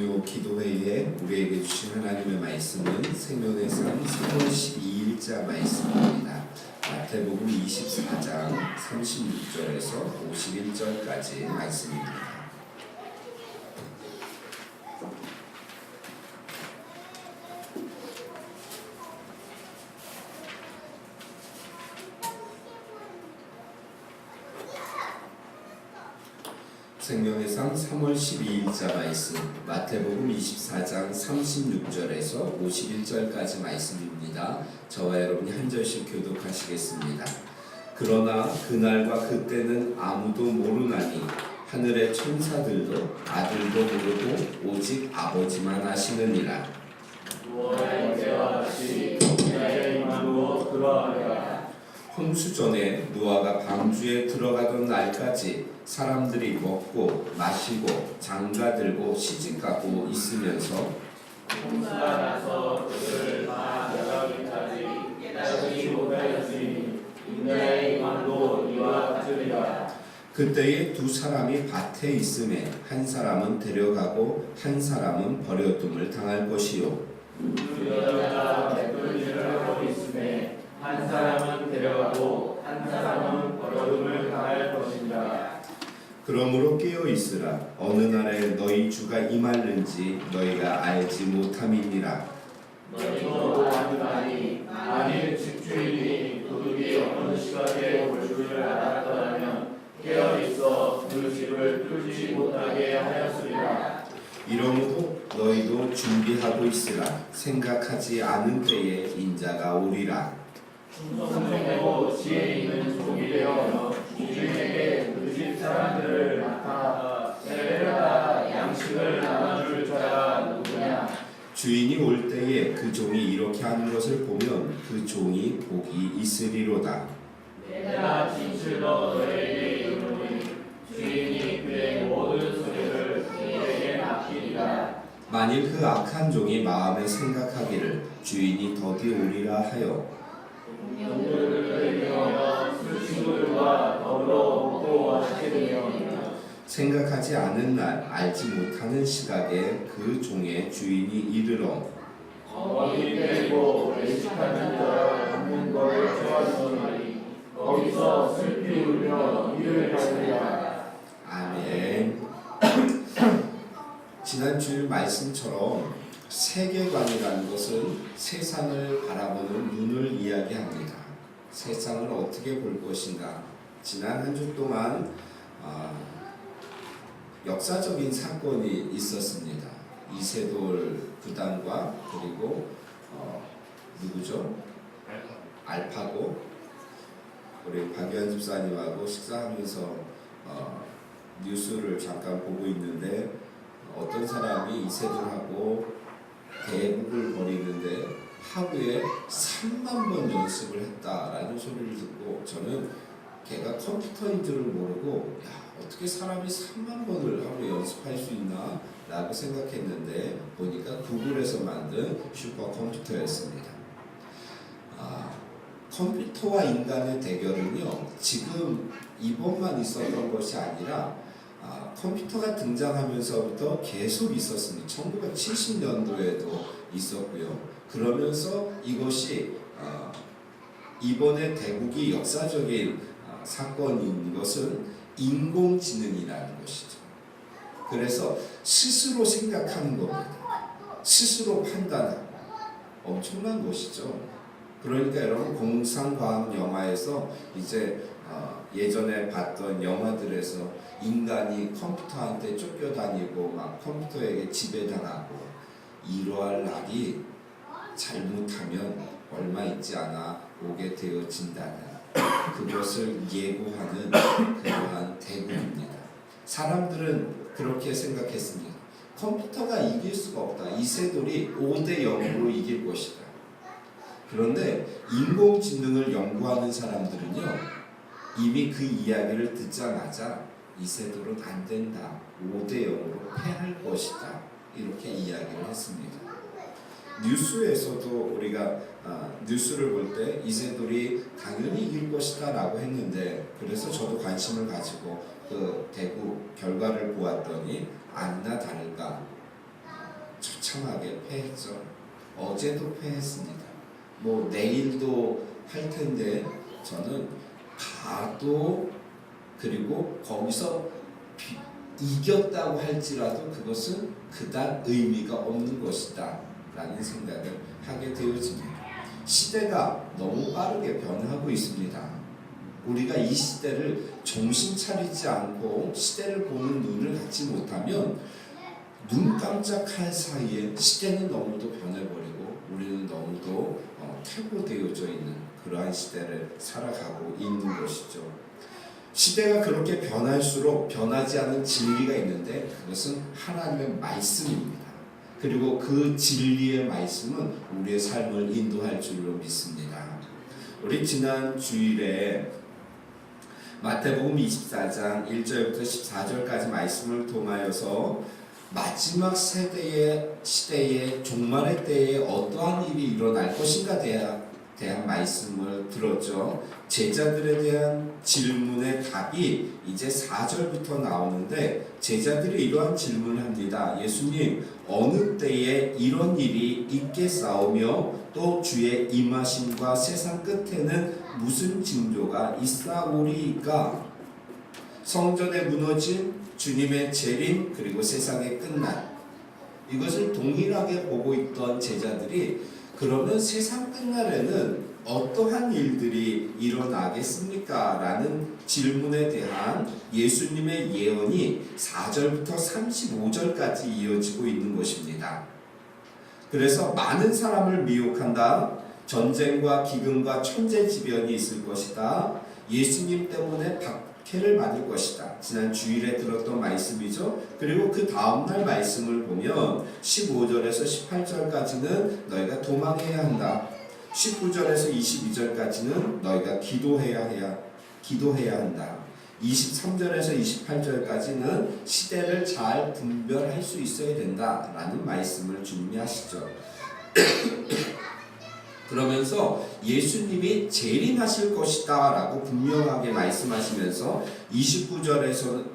중요 기도회에 우리에게 주신 하나님의 말씀은 생명의상 3월 12일자 말씀입니다. 마태복음 24장 36절에서 51절까지 말씀입니다. 생명의상 3월 12일자 말씀 마태복음 24장 36절에서 51절까지 말씀입니다. 저와 여러분이 한 절씩 교독하시겠습니다. 그러나 그날과 그때는 아무도 모르나니 하늘의 천사들도 아들도 모르고 오직 아버지만 아시느니라. 홍수 전에 노아가 방주에 들어가던 날까지 사람들이 먹고 마시고 장가들고 시집가고 있으면서 홍수가 나서 그들 다 나가기까지 깨닫지 못하였으니 인자의 임함도 이와 같으리라. 그때에 두 사람이 밭에 있음에 한 사람은 데려가고 한 사람은 버려둠을 당할 것이요. 두 여자가 베푼 일을 하고 있음에 한 사람은 데려가고 한 사람은 버려둠을 당할 것이니라. 그러므로 깨어 있으라. 어느 날에 너희 주가 임하는지 너희가 알지 못함이니라. 너희도 아니하니 만일 집주인이 도둑이 어느 시각에 올 줄을 알았더라면 깨어 있어 그 집을 뚫지 못하게 하였으리라. 이러므로 너희도 준비하고 있으라. 생각하지 않은 때에 인자가 오리라. 충성되고 지혜 있는 종이 되어 주인에게 그 집 사람들을 맡아 데려다 양식을 나눠줄 자가 누구냐. 주인이 올 때에 그 종이 이렇게 하는 것을 보면 그 종이 복이 있으리로다. 내가 진실로 너희에게 이르노니 주인이 그의 모든 소리를 그에게 맡기리라. 만일 그 악한 종이 마음에 생각하기를 주인이 더디 오리라 하여 동료들을 이용하여 술친구들과 더불어 먹고 마시게 되며 생각하지 않은 날 알지 못하는 시각에 그 종의 주인이 이르러 어머니 때리고 외식하는 자가 받는 것을 좋아하시니 거기서 슬피 울며 이를 받으리라. 아멘. 지난 주일 말씀처럼 세계관이라는 것은 세상을 바라보는 눈을 이야기합니다. 세상을 어떻게 볼 것인가. 지난 한 주 동안 역사적인 사건이 있었습니다. 이세돌 구단과 그리고 누구죠? 알파고. 우리 박유한 집사님하고 식사하면서 뉴스를 잠깐 보고 있는데 어떤 사람이 이세돌하고 대국을 벌이는데 하루에 3만 번 연습을 했다라는 소리를 듣고 저는 걔가 컴퓨터인 줄을 모르고 어떻게 사람이 3만 번을 하루에 연습할 수 있나 라고 생각했는데 보니까 구글에서 만든 슈퍼컴퓨터였습니다. 컴퓨터와 인간의 대결은요 지금 이번만 있었던 것이 아니라 컴퓨터가 등장하면서부터 계속 있었습니다. 1970년도에도 있었고요. 그러면서 이것이 이번에 대국이 역사적인 사건인 것은 인공지능이라는 것이죠. 그래서 스스로 생각하는 겁니다. 스스로 판단하고 엄청난 것이죠. 그러니까 여러분 공상과학 영화에서 이제 예전에 봤던 영화들에서 인간이 컴퓨터한테 쫓겨다니고 막 컴퓨터에게 지배당하고 이러할 날이 잘못하면 얼마 있지 않아 오게 되어진다는 그것을 예고하는 그러한 대국입니다. 사람들은 그렇게 생각했습니다. 컴퓨터가 이길 수가 없다. 이세돌이 5대 0으로 이길 것이다. 그런데 인공지능을 연구하는 사람들은요 이미 그 이야기를 듣자마자 이세돌은 안 된다. 5대 0으로 패할 것이다. 이렇게 이야기를 했습니다. 뉴스에서도 우리가 뉴스를 볼 때 이세돌이 당연히 이길 것이다 라고 했는데 그래서 저도 관심을 가지고 그 대국 결과를 보았더니 아니나 다를까 처참하게 패했죠. 어제도 패했습니다. 뭐 내일도 할 텐데 저는 가도 그리고 거기서 이겼다고 할지라도 그것은 그다지 의미가 없는 것이다 라는 생각을 하게 되어집니다. 시대가 너무 빠르게 변하고 있습니다. 우리가 이 시대를 정신 차리지 않고 시대를 보는 눈을 갖지 못하면 눈 깜짝할 사이에 시대는 너무도 변해버리고 우리는 너무도 퇴보되어져 있는 그러한 시대를 살아가고 있는 것이죠. 시대가 그렇게 변할수록 변하지 않은 진리가 있는데 그것은 하나님의 말씀입니다. 그리고 그 진리의 말씀은 우리의 삶을 인도할 줄로 믿습니다. 우리 지난 주일에 마태복음 24장 1절부터 14절까지 말씀을 통하여서 마지막 시대의 종말의 때에 어떠한 일이 일어날 것인가 대한 말씀을 들었죠. 제자들에 대한 질문의 답이 이제 4절부터 나오는데 제자들이 이러한 질문을 합니다. 예수님, 어느 때에 이런 일이 있겠사오며 또 주의 임하심과 세상 끝에는 무슨 징조가 있사오리이까? 성전의 무너짐, 주님의 재림, 그리고 세상의 끝날. 이것을 동일하게 보고 있던 제자들이 그러면 세상 끝날에는 어떠한 일들이 일어나겠습니까? 라는 질문에 대한 예수님의 예언이 4절부터 35절까지 이어지고 있는 것입니다. 그래서 많은 사람을 미혹한다. 전쟁과 기근과 천재지변이 있을 것이다. 예수님 때문에 박해를 받을 것이다. 지난 주일에 들었던 말씀이죠. 그리고 그 다음날 말씀을 보면 15절에서 18절까지는 너희가 도망해야 한다. 19절에서 22절까지는 너희가 기도해야 한다. 23절에서 28절까지는 시대를 잘 분별할 수 있어야 된다라는 말씀을 주님이 하시죠. 그러면서 예수님이 재림하실 것이다 라고 분명하게 말씀하시면서 29절부터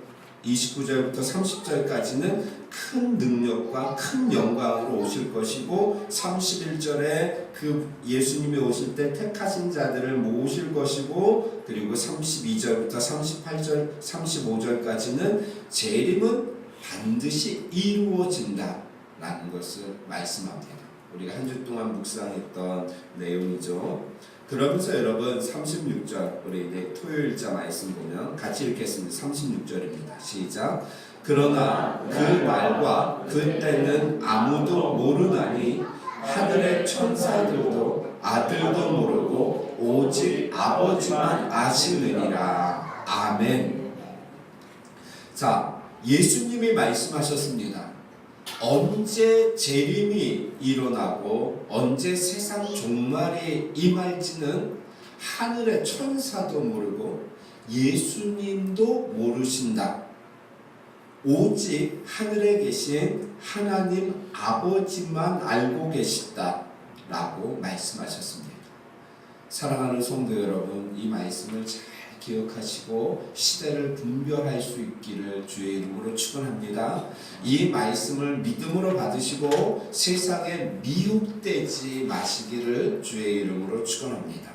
30절까지는 큰 능력과 큰 영광으로 오실 것이고 31절에 그 예수님이 오실 때 택하신 자들을 모으실 것이고 그리고 32절부터 38절, 35절까지는 재림은 반드시 이루어진다 라는 것을 말씀합니다. 우리가 한 주 동안 묵상했던 내용이죠. 그러면서 여러분 36절 우리 이제 토요일자 말씀 보면 같이 읽겠습니다. 36절입니다. 시작. 그러나 그 날과 그 때는 아무도 모르나니 하늘의 천사들도 아들도 모르고 오직 아버지만 아시느니라. 아멘. 자, 예수님이 말씀하셨습니다. 언제 재림이 일어나고 언제 세상 종말이 임할지는 하늘의 천사도 모르고 예수님도 모르신다. 오직 하늘에 계신 하나님 아버지만 알고 계시다 라고 말씀하셨습니다. 사랑하는 성도 여러분, 이 말씀을 잘 기억하시고 시대를 분별할 수 있기를 주의 이름으로 축원합니다. 이 말씀을 믿음으로 받으시고 세상에 미혹되지 마시기를 주의 이름으로 축원합니다.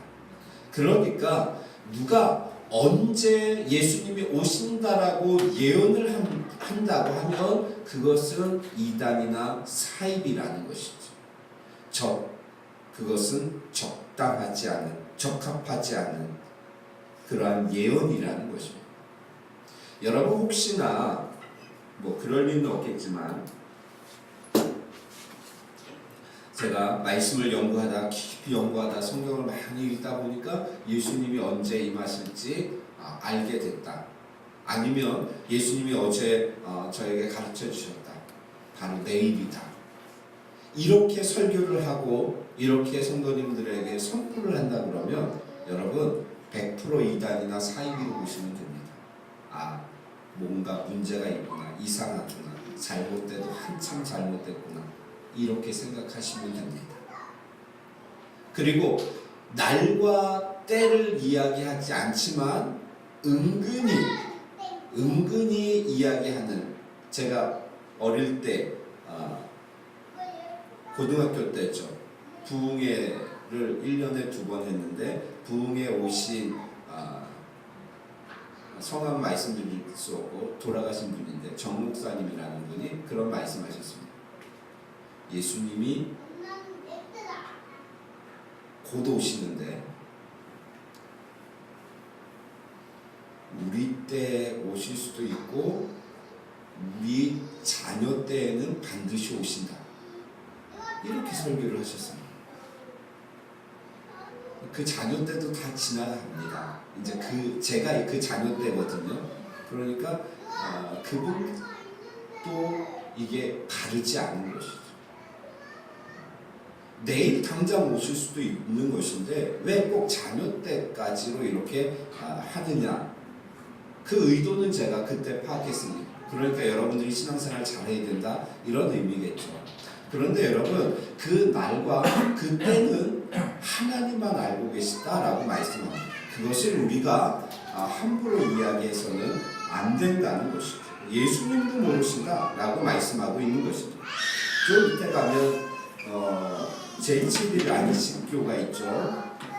그러니까 누가 언제 예수님이 오신다라고 예언을 한다고 하면 그것은 이단이나 사입이라는 것이죠. 그것은 적당하지 않은, 적합하지 않은 그러한 예언이라는 것입니다. 여러분 혹시나 뭐 그럴 리는 없겠지만 제가 말씀을 깊이 연구하다 성경을 많이 읽다 보니까 예수님이 언제 임하실지 알게 됐다. 아니면 예수님이 어제 저에게 가르쳐 주셨다. 바로 내일이다. 이렇게 설교를 하고 이렇게 성도님들에게 선포를 한다 그러면 여러분 100% 이단이나 사이비로 보시면 됩니다. 뭔가 문제가 있구나, 이상하구나, 잘못돼도 한참 잘못됐구나 이렇게 생각하시면 됩니다. 그리고 날과 때를 이야기하지 않지만 은근히 이야기하는, 제가 어릴 때 고등학교 때죠. 부흥회를 1년에 2번 했는데 부흥회 오신 성함 말씀드릴 수 없고 돌아가신 분인데 정 목사님이라는 분이 그런 말씀하셨습니다. 예수님이 곧 오시는데 우리 때 오실 수도 있고 우리 자녀 때에는 반드시 오신다. 이렇게 설교를 하셨습니다. 그 자녀 때도 다 지나갑니다. 이제 제가 그 자녀 때거든요. 그러니까 그분도 이게 다르지 않은 것이죠. 내일 당장 오실 수도 있는 것인데 왜 꼭 자녀 때까지로 이렇게 하느냐? 그 의도는 제가 그때 파악했습니다. 그러니까 여러분들이 신앙생활 잘해야 된다 이런 의미겠죠. 그런데 여러분 그 날과 그때는 하나님만 알고 계시다라고 말씀합니다. 그것을 우리가 함부로 이야기해서는 안 된다는 것이죠. 예수님도 모르신다라고 말씀하고 있는 것이죠. 저 밑에 가면 제7일 안식교가 있죠.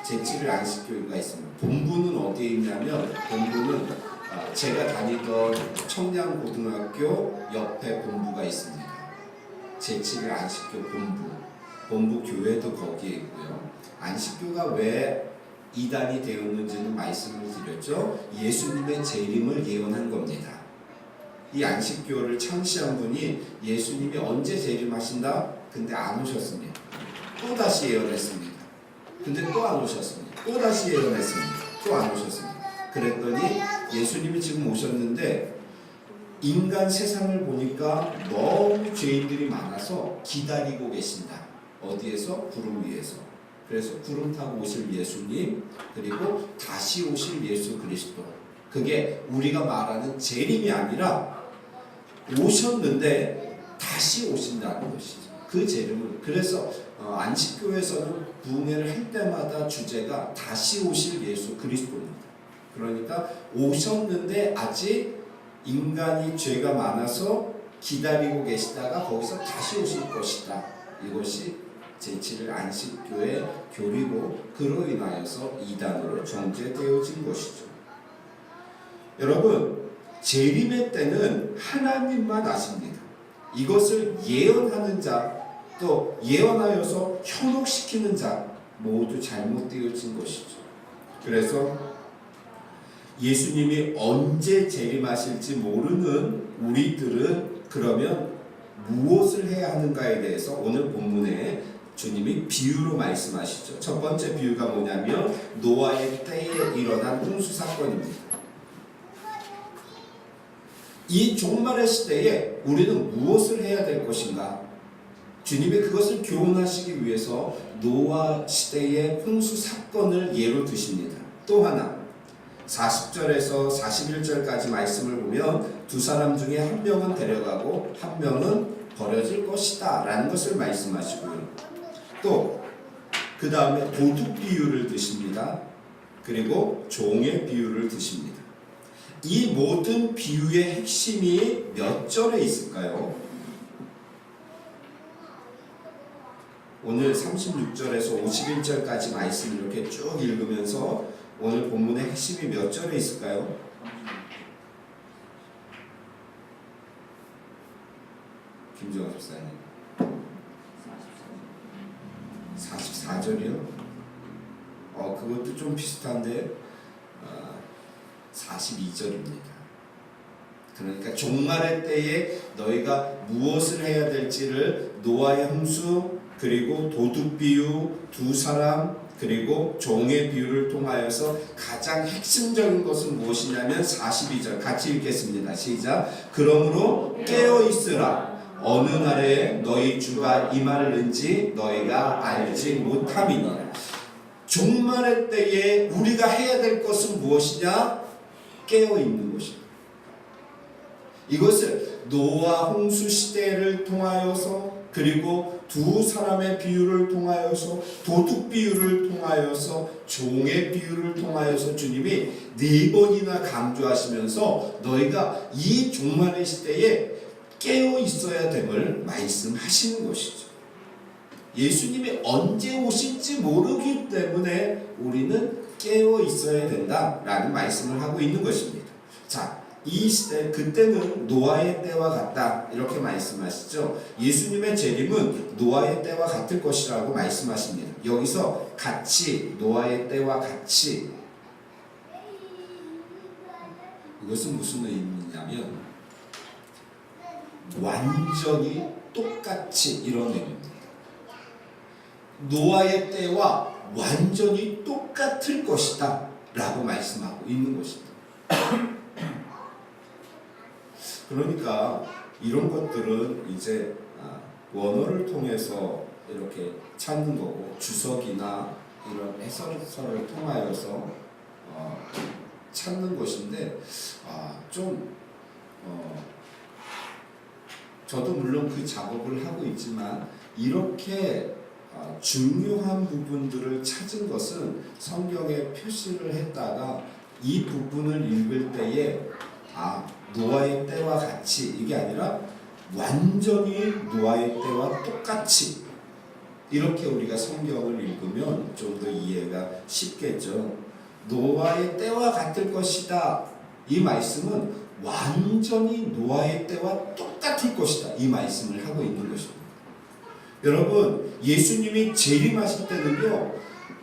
제7일 안식교가 있습니다. 본부는 어디에 있냐면 본부는 제가 다니던 청량고등학교 옆에 본부가 있습니다. 제7일 안식교 본부 교회도 거기에 있고요. 안식교가 왜 이단이 되었는지는 말씀을 드렸죠. 예수님의 재림을 예언한 겁니다. 이 안식교를 창시한 분이 예수님이 언제 재림하신다? 근데 안 오셨습니다. 또 다시 예언했습니다. 근데 또 안 오셨습니다. 또 다시 예언했습니다. 또 안 오셨습니다. 그랬더니 예수님이 지금 오셨는데 인간 세상을 보니까 너무 죄인들이 많아서 기다리고 계신다. 어디에서? 구름 위에서. 그래서 구름 타고 오실 예수님 그리고 다시 오실 예수 그리스도. 그게 우리가 말하는 재림이 아니라 오셨는데 다시 오신다는 것이죠. 그 재림을. 그래서 안식교에서는 부흥회를 할 때마다 주제가 다시 오실 예수 그리스도입니다. 그러니까 오셨는데 아직 인간이 죄가 많아서 기다리고 계시다가 거기서 다시 오실 것이다. 이것이 제7일 안식교의 교리고 그로 인하여서 이단으로 정죄되어진 것이죠. 여러분 재림의 때는 하나님만 아십니다. 이것을 예언하는 자 또 예언하여서 현혹시키는 자 모두 잘못되어진 것이죠. 그래서 예수님이 언제 재림하실지 모르는 우리들은 그러면 무엇을 해야 하는가에 대해서 오늘 본문에 주님이 비유로 말씀하시죠. 첫 번째 비유가 뭐냐면 노아의 때에 일어난 홍수 사건입니다. 이 종말의 시대에 우리는 무엇을 해야 될 것인가? 주님이 그것을 교훈하시기 위해서 노아 시대의 홍수 사건을 예로 드십니다. 또 하나 40절에서 41절까지 말씀을 보면 두 사람 중에 한 명은 데려가고 한 명은 버려질 것이다 라는 것을 말씀하시고요. 또 그 다음에 도둑 비유를 드십니다. 그리고 종의 비유를 드십니다. 이 모든 비유의 핵심이 몇 절에 있을까요? 오늘 36절에서 51절까지 말씀을 이렇게 쭉 읽으면서 오늘 본문의 핵심이 몇 절에 있을까요? 김정아 집사님 44절이요? 그것도 좀 비슷한데 42절입니다. 그러니까 종말의 때에 너희가 무엇을 해야 될지를 노아의 홍수 그리고 도둑 비유 두 사람 그리고 종의 비유를 통하여서 가장 핵심적인 것은 무엇이냐면 42절 같이 읽겠습니다. 시작. 그러므로 깨어있으라. 어느 날에 너희 주가 임하는지 너희가 알지 못함이니라. 종말의 때에 우리가 해야 될 것은 무엇이냐? 깨어있는 것입니다. 이것을 노아 홍수 시대를 통하여서 그리고 두 사람의 비유를 통하여서 도둑 비유를 통하여서 종의 비유를 통하여서 주님이 4번이나 강조하시면서 너희가 이 종말의 시대에 깨어 있어야 됨을 말씀하시는 것이죠. 예수님이 언제 오실지 모르기 때문에 우리는 깨어 있어야 된다라는 말씀을 하고 있는 것입니다. 자, 이 시대, 그때는 노아의 때와 같다 이렇게 말씀하시죠. 예수님의 재림은 노아의 때와 같을 것이라고 말씀하십니다. 여기서 같이, 노아의 때와 같이, 이것은 무슨 의미냐면 완전히 똑같이 이런 의미입니다. 노아의 때와 완전히 똑같을 것이다 라고 말씀하고 있는 것입니다. 그러니까 이런 것들은 이제 원어를 통해서 이렇게 찾는 거고, 주석이나 이런 해설서를 통하여서 찾는 것인데, 저도 물론 그 작업을 하고 있지만 이렇게 중요한 부분들을 찾은 것은 성경에 표시를 했다가 이 부분을 읽을 때에 노아의 때와 같이, 이게 아니라 완전히 노아의 때와 똑같이, 이렇게 우리가 성경을 읽으면 좀 더 이해가 쉽겠죠. 노아의 때와 같을 것이다, 이 말씀은 완전히 노아의 때와 똑같을 것이다, 이 말씀을 하고 있는 것입니다. 여러분, 예수님이 재림하실 때는요,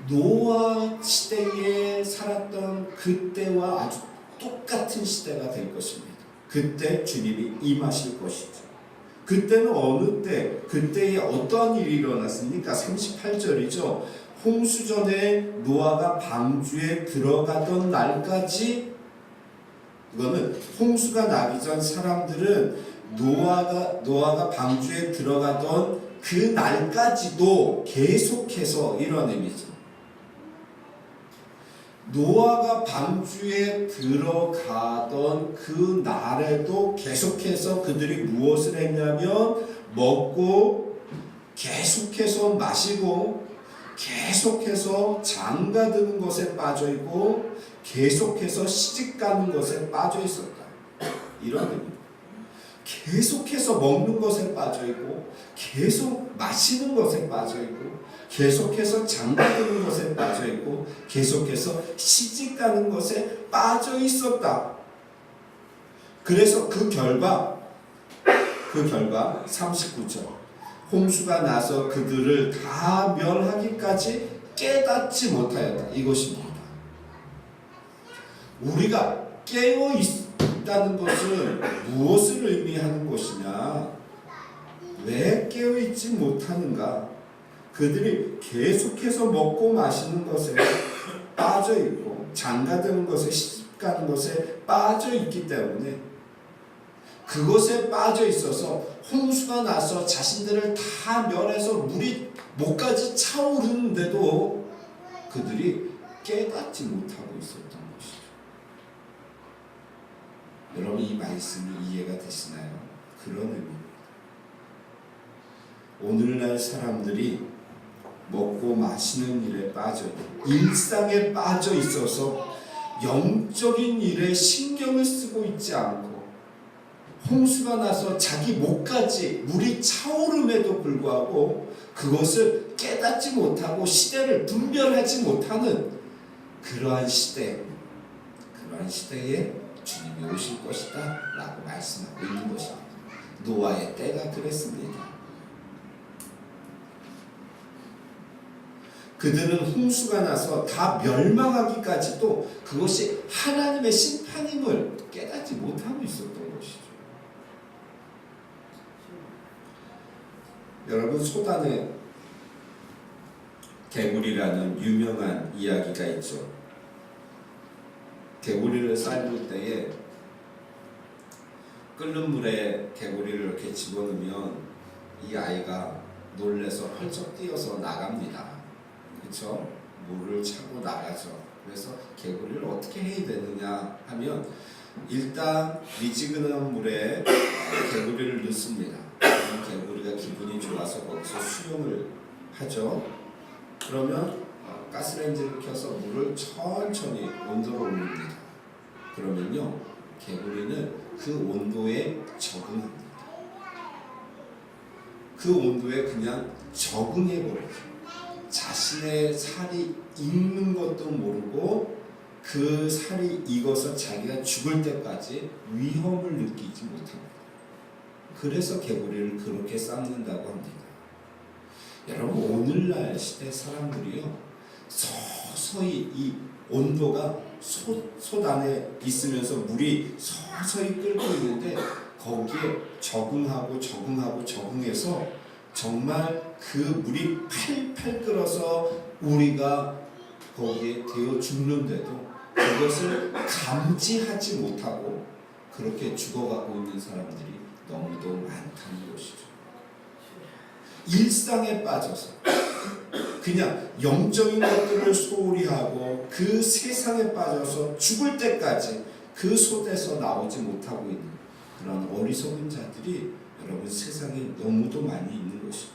노아 시대에 살았던 그때와 아주 똑같은 시대가 될 것입니다. 그때 주님이 임하실 것이죠. 그때는 어느 때, 그때에 어떠한 일이 일어났습니까? 38절이죠. 홍수전에 노아가 방주에 들어가던 날까지, 이거는 홍수가 나기 전 사람들은 노아가 방주에 들어가던 그 날까지도 계속해서 이런 의미죠. 노아가 방주에 들어가던 그 날에도 계속해서 그들이 무엇을 했냐면 먹고, 계속해서 마시고, 계속해서 장가드는 것에 빠져있고, 계속해서 시집가는 것에 빠져있었다, 이런 의미입니다. 계속해서 먹는 것에 빠져있고, 계속 마시는 것에 빠져있고, 계속해서 장가드는 것에 빠져있고, 계속해서 시집가는 것에 빠져있었다. 그래서 그 결과 39절, 홍수가 나서 그들을 다 멸하기까지 깨닫지 못하였다, 이것입니다. 우리가 깨어 있다는 것은 무엇을 의미하는 것이냐? 왜 깨어 있지 못하는가? 그들이 계속해서 먹고 마시는 것에 빠져 있고, 장가드는 것에, 시집가는 것에 빠져 있기 때문에, 그것에 빠져 있어서 홍수가 나서 자신들을 다 멸해서 물이 목까지 차오르는데도 그들이 깨닫지 못하고 있었던 것이죠. 여러분, 이 말씀이 이해가 되시나요? 그런 의미입니다. 오늘날 사람들이 먹고 마시는 일에 빠져, 일상에 빠져 있어서 영적인 일에 신경을 쓰고 있지 않고, 홍수가 나서 자기 목까지 물이 차오름에도 불구하고 그것을 깨닫지 못하고 시대를 분별하지 못하는 그러한 시대에 주님이 오실 것이다 라고 말씀하고 있는 것입니다. 노아의 때가 그랬습니다. 그들은 홍수가 나서 다 멸망하기까지도 그것이 하나님의 심판임을 깨닫지 못하고 있었던 것이죠. 여러분, 소단의 개구리라는 유명한 이야기가 있죠. 개구리를 삶을 때에 끓는 물에 개구리를 이렇게 집어넣으면 이 아이가 놀래서 펄쩍 뛰어서 나갑니다. 그렇죠? 물을 차고 나가죠. 그래서 개구리를 어떻게 해야 되느냐 하면, 일단 미지근한 물에 개구리를 넣습니다. 그러면 개구리가 기분이 좋아서 거기서 수영을 하죠. 그러면 가스레인지를 켜서 물을 천천히 온도로 올립니다. 그러면요, 개구리는 그 온도에 적응합니다. 그 온도에 그냥 적응해버려요. 자신의 살이 익는 것도 모르고 그 살이 익어서 자기가 죽을 때까지 위험을 느끼지 못합니다. 그래서 개구리를 그렇게 삶는다고 합니다. 여러분, 오늘날 시대 사람들이요, 서서히 이 온도가 솥 안에 있으면서 물이 서서히 끓고 있는데 거기에 적응해서 정말 그 물이 팔팔 끓어서 우리가 거기에 데워 죽는데도 그것을 감지하지 못하고 그렇게 죽어가고 있는 사람들이 너무도 많다는 것이죠. 일상에 빠져서 그냥 영적인 것들을 소홀히 하고 그 세상에 빠져서 죽을 때까지 그 솥에서 나오지 못하고 있는 그런 어리석은 자들이 여러분 세상에 너무도 많이 있는 것이죠.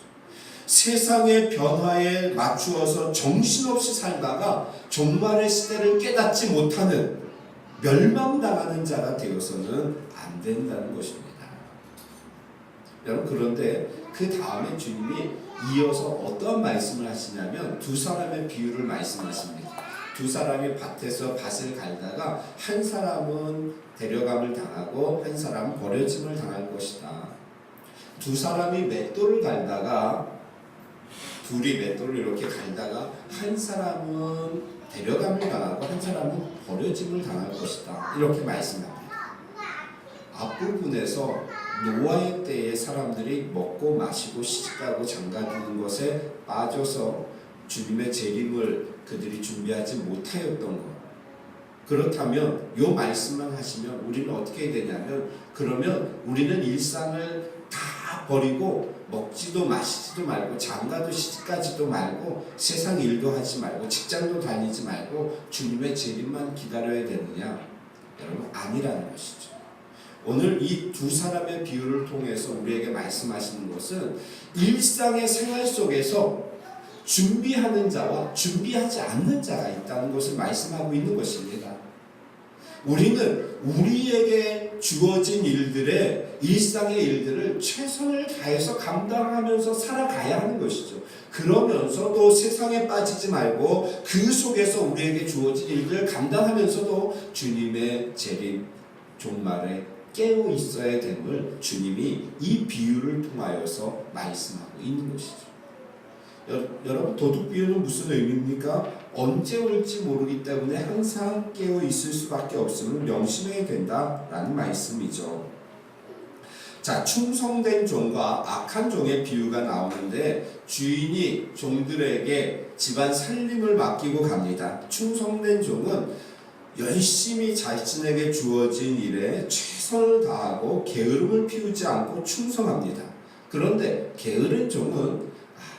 세상의 변화에 맞추어서 정신없이 살다가 종말의 시대를 깨닫지 못하는 멸망당하는 자가 되어서는 안 된다는 것입니다. 여러분, 그런데 그 다음에 주님이 이어서 어떤 말씀을 하시냐면 두 사람의 비유를 말씀하십니다. 두 사람이 밭에서 밭을 갈다가 한 사람은 데려감을 당하고 한 사람은 버려짐을 당할 것이다. 두 사람이 맷돌을 갈다가 둘이 맷돌을 이렇게 갈다가 한 사람은 데려감을 당하고 한 사람은 버려짐을 당할 것이다. 이렇게 말씀합니다. 앞부분에서 노아의 때에 사람들이 먹고 마시고 시집가고 장가드는 것에 빠져서 주님의 재림을 그들이 준비하지 못하였던 것. 그렇다면 이 말씀만 하시면 우리는 어떻게 되냐면, 그러면 우리는 일상을 다 버리고 먹지도 마시지도 말고 장가도 시집가지도 말고 세상 일도 하지 말고 직장도 다니지 말고 주님의 재림만 기다려야 되느냐? 여러분, 아니라는 것이죠. 오늘 이 두 사람의 비유를 통해서 우리에게 말씀하시는 것은 일상의 생활 속에서 준비하는 자와 준비하지 않는 자가 있다는 것을 말씀하고 있는 것입니다. 우리는 우리에게 주어진 일상의 일들을 최선을 다해서 감당하면서 살아가야 하는 것이죠. 그러면서도 세상에 빠지지 말고 그 속에서 우리에게 주어진 일들을 감당하면서도 주님의 재림, 종말에 깨어 있어야 됨을 주님이 이 비유를 통하여서 말씀하고 있는 것이죠. 여러분, 도둑 비유는 무슨 의미입니까? 언제 올지 모르기 때문에 항상 깨어 있을 수밖에 없음을 명심해야 된다라는 말씀이죠. 자, 충성된 종과 악한 종의 비유가 나오는데 주인이 종들에게 집안 살림을 맡기고 갑니다. 충성된 종은 열심히 자신에게 주어진 일에 최선을 다하고 게으름을 피우지 않고 충성합니다. 그런데 게으른 종은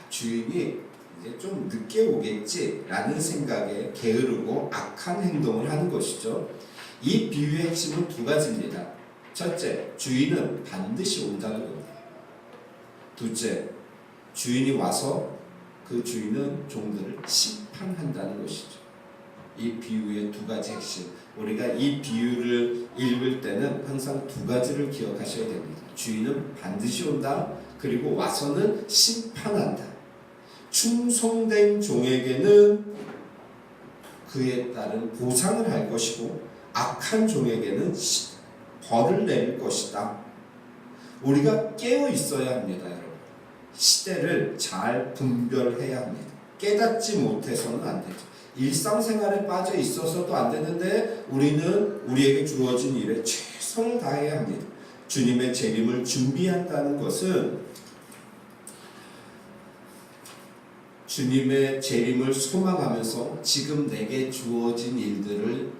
주인이 이제 좀 늦게 오겠지라는 생각에 게으르고 악한 행동을 하는 것이죠. 이 비유의 핵심은 두 가지입니다. 첫째, 주인은 반드시 온다는 겁니다. 둘째, 주인이 와서 그 주인은 종들을 심판한다는 것이죠. 이 비유의 두 가지 핵심, 우리가 이 비유를 읽을 때는 항상 두 가지를 기억하셔야 됩니다. 주인은 반드시 온다, 그리고 와서는 심판한다. 충성된 종에게는 그에 따른 보상을 할 것이고 악한 종에게는 벌을 내릴 것이다. 우리가 깨어 있어야 합니다, 여러분. 시대를 잘 분별해야 합니다. 깨닫지 못해서는 안 되죠. 일상생활에 빠져 있어서도 안 되는데 우리는 우리에게 주어진 일에 최선을 다해야 합니다. 주님의 재림을 준비한다는 것은 주님의 재림을 소망하면서 지금 내게 주어진 일들을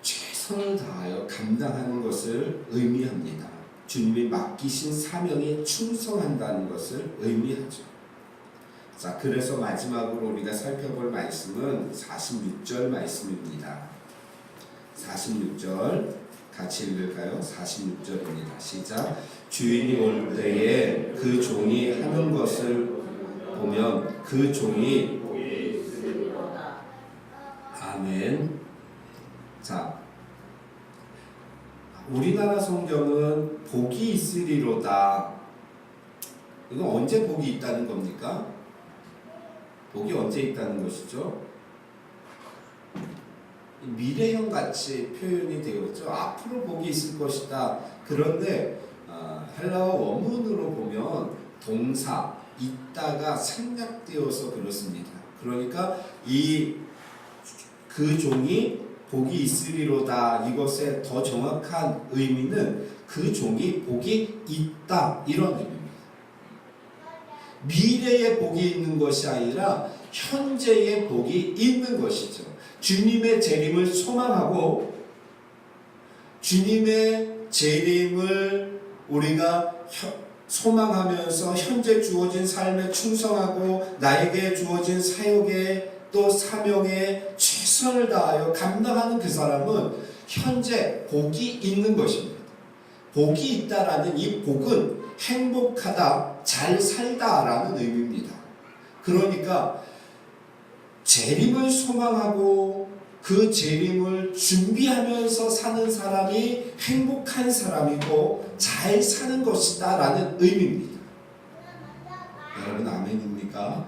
최선을 다하여 감당하는 것을 의미합니다. 주님이 맡기신 사명에 충성한다는 것을 의미하죠. 자, 그래서 마지막으로 우리가 살펴볼 말씀은 46절 말씀입니다. 46절 같이 읽을까요? 46절입니다. 시작. 주인이 올 때에 그 종이 하는 것을 보면 그 종이 아멘. 자, 우리나라 성경은 복이 있으리로다 이건 언제 복이 있다는 겁니까? 복이 언제 있다는 것이죠? 미래형 같이 표현이 되었죠. 앞으로 복이 있을 것이다. 그런데 헬라어 원문으로 보면 동사 있다가 생략되어서 그렇습니다. 그러니까 그 종이 복이 있으리로다. 이것의 더 정확한 의미는 그 종이 복이 있다 이런 의미입니다. 미래의 복이 있는 것이 아니라 현재의 복이 있는 것이죠. 주님의 재림을 소망하고 주님의 재림을 우리가 소망하면서 현재 주어진 삶에 충성하고 나에게 주어진 사역에 또 사명에 최선을 다하여 감당하는 그 사람은 현재 복이 있는 것입니다. 복이 있다라는 이 복은 행복하다, 잘 살다라는 의미입니다. 그러니까 재림을 소망하고 그 재림을 준비하면서 사는 사람이 행복한 사람이고 잘 사는 것이다 라는 의미입니다. 여러분 아멘입니까?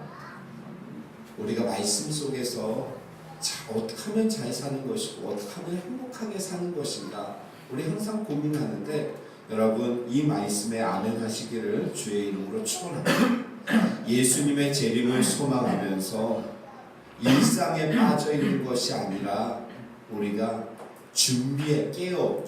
우리가 말씀 속에서 어떻게 하면 잘 사는 것이고 어떻게 하면 행복하게 사는 것인가 우리 항상 고민하는데 여러분 이 말씀에 아멘 하시기를 주의 이름으로 축원합니다. 예수님의 재림을 소망하면서 일상에 빠져 있는 것이 아니라 우리가 준비하면서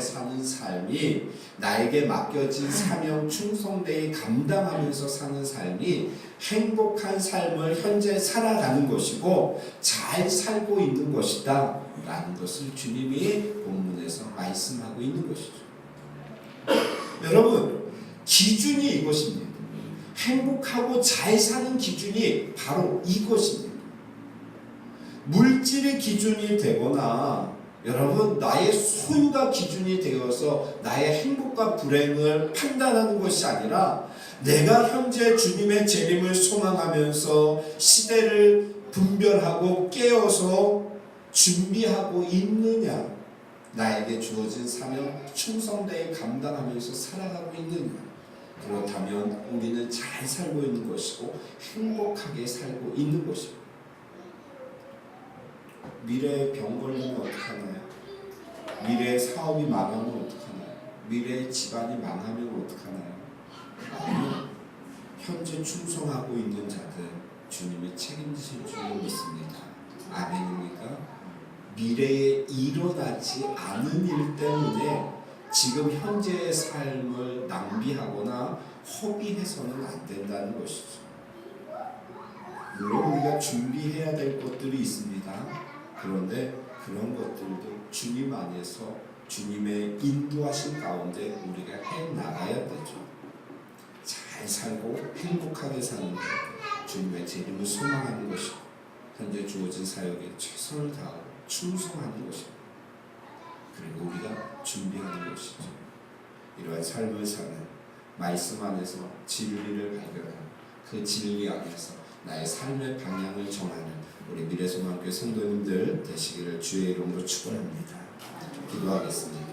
사는 삶이 나에게 맡겨진 사명 충성되이 감당하면서 사는 삶이 행복한 삶을 현재 살아가는 것이고 잘 살고 있는 것이다 라는 것을 주님이 본문에서 말씀하고 있는 것이죠. 여러분 기준이 이것입니다. 행복하고 잘 사는 기준이 바로 이것입니다. 물질의 기준이 되거나 여러분 나의 소유가 기준이 되어서 나의 행복과 불행을 판단하는 것이 아니라 내가 현재 주님의 재림을 소망하면서 시대를 분별하고 깨어서 준비하고 있느냐, 나에게 주어진 사명 충성되이 감당하면서 살아가고 있느냐. 그렇다면 우리는 잘 살고 있는 것이고 행복하게 살고 있는 것입니다. 미래에 병 걸리면 어떡하나요? 미래에 사업이 망하면 어떡하나요? 미래에 집안이 망하면 어떡하나요? 아니요. 현재 충성하고 있는 자들 주님이 책임지실 줄 믿습니다. 아멘입니까? 미래에 일어나지 않은 일 때문에 지금 현재의 삶을 낭비하거나 허비해서는 안 된다는 것이죠. 물론 우리가 준비해야 될 것들이 있습니다. 그런데 그런 것들도 주님 안에서 주님의 인도하신 가운데 우리가 해나가야 되죠. 잘 살고 행복하게 사는 것, 주님의 재림을 소망하는 것이고 현재 주어진 사역에 최선을 다하고 충성하는 것입니다. 그리고 우리가 준비하는 것이죠. 이러한 삶을 사는 말씀 안에서 진리를 발견하고 그 진리 안에서 나의 삶의 방향을 정하는 우리 미래소망교회 성도님들 되시기를 주의 이름으로 축원합니다. 기도하겠습니다.